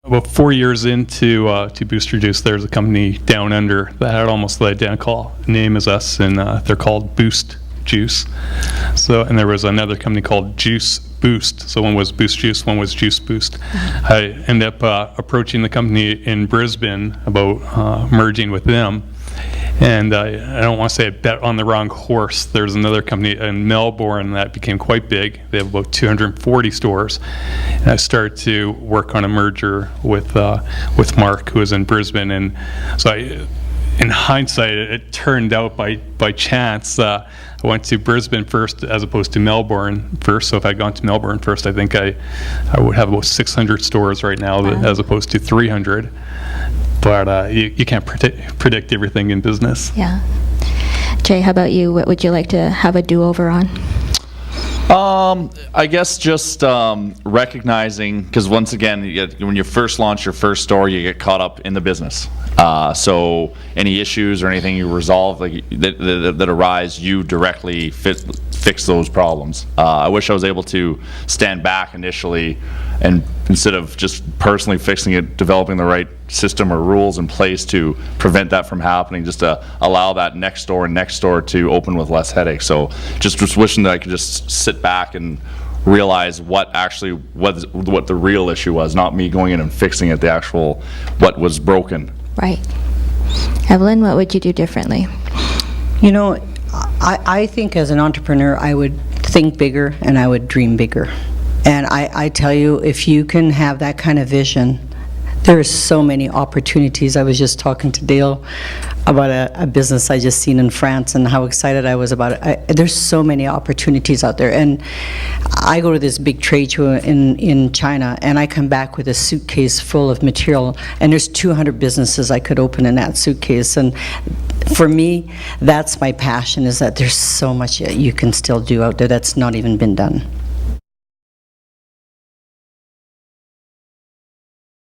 About 4 years into to Booster Juice, there's a company down under that had almost the identical name as us, and they're called Boost Juice. So, and there was another company called Juice Boost. So one was Boost Juice, one was Juice Boost. I ended up approaching the company in Brisbane about merging with them. And I don't want to say I bet on the wrong horse. There's another company in Melbourne that became quite big. They have about 240 stores. And I started to work on a merger with Mark, who was in Brisbane. And so in hindsight, it turned out by chance. I went to Brisbane first as opposed to Melbourne first. So if I'd gone to Melbourne first, I think I would have about 600 stores right now as opposed to 300. But you can't predict everything in business. Yeah. Jay, how about you? What would you like to have a do-over on? I guess just recognizing, because once again, when you first launch your first store, you get caught up in the business. So any issues or anything you resolve that arise, you directly fix those problems. I wish I was able to stand back initially and instead of just personally fixing it, developing the right system or rules in place to prevent that from happening, just to allow that next store and next store to open with less headaches. So just wishing that I could just sit back and realize what the real issue was, not me going in and fixing it, what was broken. Right. Eveline, what would you do differently? You know, I think as an entrepreneur, I would think bigger and I would dream bigger. And I tell you, if you can have that kind of vision, there are so many opportunities. I was just talking to Dale about a business I just seen in France and how excited I was about it. There's so many opportunities out there. And I go to this big trade show in China, and I come back with a suitcase full of material, and there's 200 businesses I could open in that suitcase. And for me, that's my passion, is that there's so much you can still do out there that's not even been done.